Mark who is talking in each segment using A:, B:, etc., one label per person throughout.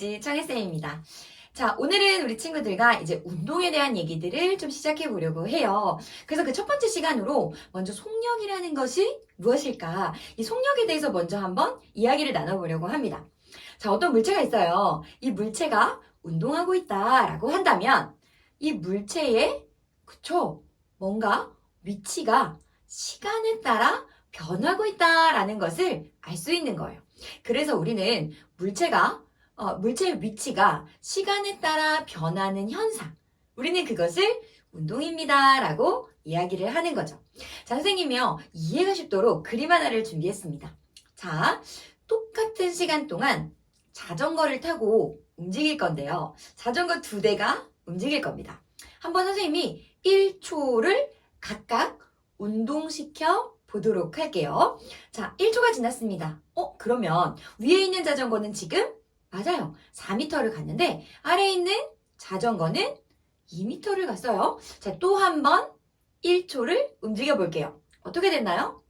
A: 에너지 청혜쌤입니다. 자, 오늘은 우리 친구들과 이제 운동에 대한 얘기들을 좀 시작해 보려고 해요. 그래서 그 첫 번째 시간으로 먼저 속력이라는 것이 무엇일까? 이 속력에 대해서 먼저 한번 이야기를 나눠보려고 합니다. 자, 어떤 물체가 있어요. 이 물체가 운동하고 있다라고 한다면 이 물체의 그쵸? 뭔가 위치가 시간에 따라 변하고 있다라는 것을 알 수 있는 거예요. 그래서 우리는 물체의 위치가 시간에 따라 변하는 현상, 우리는 그것을 운동입니다 라고 이야기를 하는 거죠. 자, 선생님이요, 이해가 쉽도록 그림 하나를 준비했습니다. 자, 똑같은 시간 동안 자전거를 타고 움직일 건데요. 자전거 2대가 움직일 겁니다. 한번 선생님이 1초를 각각 운동시켜 보도록 할게요. 자, 1초가 지났습니다. 그러면 위에 있는 자전거는 지금 맞아요. 4m를 갔는데 아래에 있는 자전거는 2m를 갔어요. 자, 또 한 번 1초를 움직여 볼게요. 어떻게 됐나요?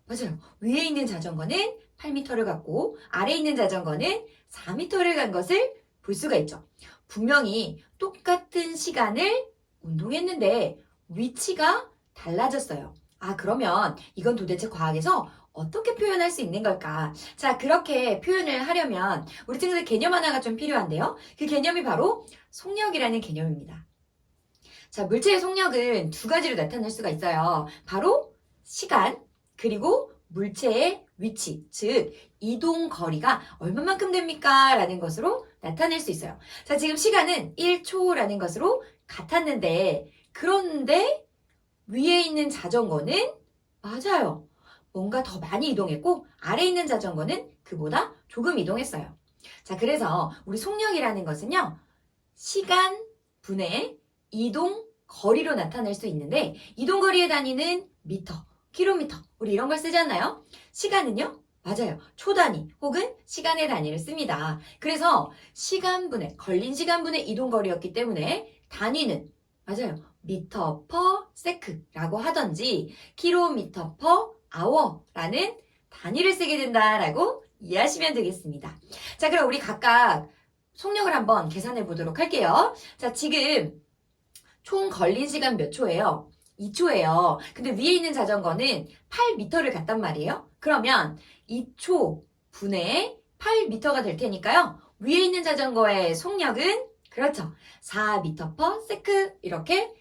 A: 맞아요. 위에 있는 자전거는 8m를 갔고 아래에 있는 자전거는 4m를 간 것을 볼 수가 있죠. 분명히 똑같은 시간을 운동했는데 위치가 달라졌어요. 그러면 이건 도대체 과학에서 어떻게 표현할 수 있는 걸까? 자, 그렇게 표현을 하려면 우리 친구들 개념 하나가 좀 필요한데요. 그 개념이 바로 속력이라는 개념입니다. 자, 물체의 속력은 2가지로 나타낼 수가 있어요. 바로 시간, 그리고 물체의 위치, 즉 이동 거리가 얼마만큼 됩니까? 라는 것으로 나타낼 수 있어요. 자, 지금 시간은 1초라는 것으로 같았는데, 그런데 위에 있는 자전거는 맞아요. 뭔가 더 많이 이동했고 아래에 있는 자전거는 그보다 조금 이동했어요. 자, 그래서 우리 속력이라는 것은요, 시간 분의 이동 거리로 나타낼 수 있는데 이동 거리의 단위는 미터, 킬로미터, 우리 이런 걸 쓰지 않나요? 시간은요? 맞아요. 초 단위 혹은 시간의 단위를 씁니다. 그래서 시간분의, 걸린 시간분의 이동 거리였기 때문에 단위는 맞아요. 미터 퍼 세크라고 하던지 킬로미터 퍼 아워라는 단위를 쓰게 된다라고 이해하시면 되겠습니다. 자, 그럼 우리 각각 속력을 한번 계산해 보도록 할게요. 자, 지금 총 걸린 시간 몇 초예요? 2초예요. 근데 위에 있는 자전거는 8m를 갔단 말이에요. 그러면 2초 분의 8m가 될 테니까요. 위에 있는 자전거의 속력은 그렇죠. 4m per sec 이렇게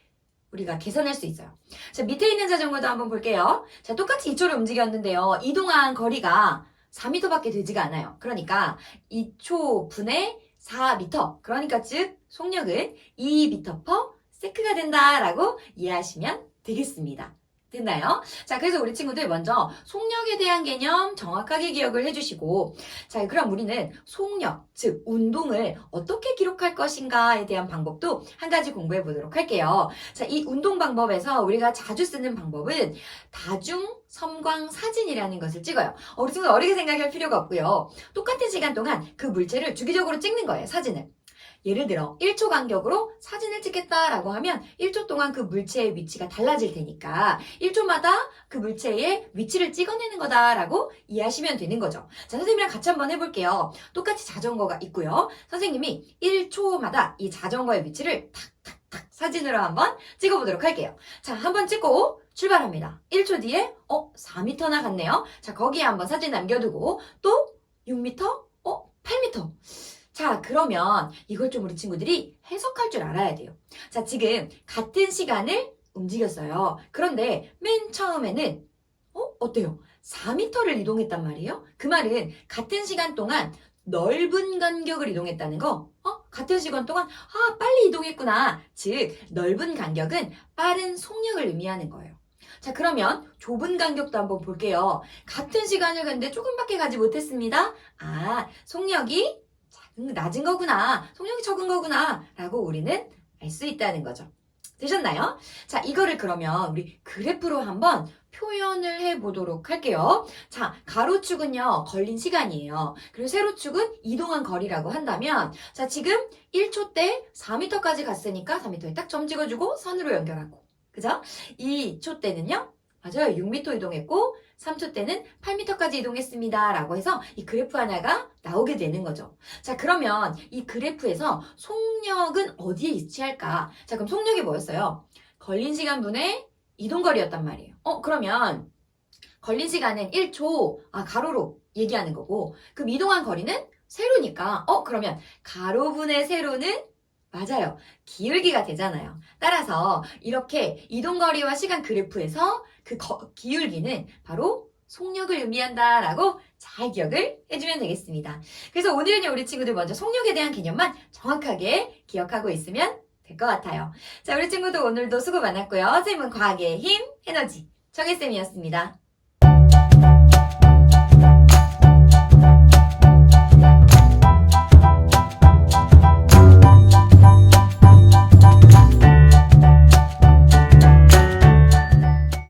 A: 우리가 계산할 수 있어요. 자, 밑에 있는 자전거도 한번 볼게요. 자, 똑같이 2초를 움직였는데요. 이동한 거리가 4m밖에 되지가 않아요. 그러니까 2초 분의 4m. 그러니까 즉 속력은 2m per sec가 된다라고 이해하시면 되겠습니다. 됐나요? 자, 그래서 우리 친구들 먼저 속력에 대한 개념 정확하게 기억을 해주시고, 자, 그럼 우리는 속력, 즉 운동을 어떻게 기록할 것인가에 대한 방법도 한 가지 공부해 보도록 할게요. 자, 이 운동 방법에서 우리가 자주 쓰는 방법은 다중 섬광 사진이라는 것을 찍어요. 우리 친구들 어리게 생각할 필요가 없고요. 똑같은 시간 동안 그 물체를 주기적으로 찍는 거예요, 사진을. 예를 들어 1초 간격으로 사진을 찍겠다라고 하면 1초 동안 그 물체의 위치가 달라질 테니까 1초마다 그 물체의 위치를 찍어내는 거다라고 이해하시면 되는 거죠. 자, 선생님이랑 같이 한번 해볼게요. 똑같이 자전거가 있고요. 선생님이 1초마다 이 자전거의 위치를 탁탁탁 사진으로 한번 찍어보도록 할게요. 자, 한번 찍고 출발합니다. 1초 뒤에 4m나 갔네요. 자, 거기에 한번 사진 남겨두고 또 6m? 8m. 자, 그러면 이걸 좀 우리 친구들이 해석할 줄 알아야 돼요. 자, 지금 같은 시간을 움직였어요. 그런데 맨 처음에는 어때요? 4m를 이동했단 말이에요? 그 말은 같은 시간 동안 넓은 간격을 이동했다는 거. 같은 시간 동안 빨리 이동했구나. 즉, 넓은 간격은 빠른 속력을 의미하는 거예요. 자, 그러면 좁은 간격도 한번 볼게요. 같은 시간을 갔는데 조금밖에 가지 못했습니다. 속력이 낮은 거구나, 속력이 적은 거구나 라고 우리는 알 수 있다는 거죠. 되셨나요? 자, 이거를 그러면 우리 그래프로 한번 표현을 해보도록 할게요. 자, 가로축은요, 걸린 시간이에요. 그리고 세로축은 이동한 거리라고 한다면, 자, 지금 1초 때 4m까지 갔으니까 4m에 딱 점 찍어주고 선으로 연결하고, 그죠? 2초 때는요, 맞아요. 6m 이동했고 3초 때는 8m까지 이동했습니다. 라고 해서 이 그래프 하나가 나오게 되는 거죠. 자, 그러면 이 그래프에서 속력은 어디에 위치할까? 자, 그럼 속력이 뭐였어요? 걸린 시간분의 이동거리였단 말이에요. 그러면 걸린 시간은 1초, 가로로 얘기하는 거고, 그럼 이동한 거리는 세로니까, 그러면 가로분의 세로는 맞아요. 기울기가 되잖아요. 따라서 이렇게 이동거리와 시간 그래프에서 그 기울기는 바로 속력을 의미한다라고 잘 기억을 해주면 되겠습니다. 그래서 오늘은요, 우리 친구들 먼저 속력에 대한 개념만 정확하게 기억하고 있으면 될 것 같아요. 자, 우리 친구들 오늘도 수고 많았고요. 선생님은 과학의 힘, 에너지, 정혜쌤이었습니다.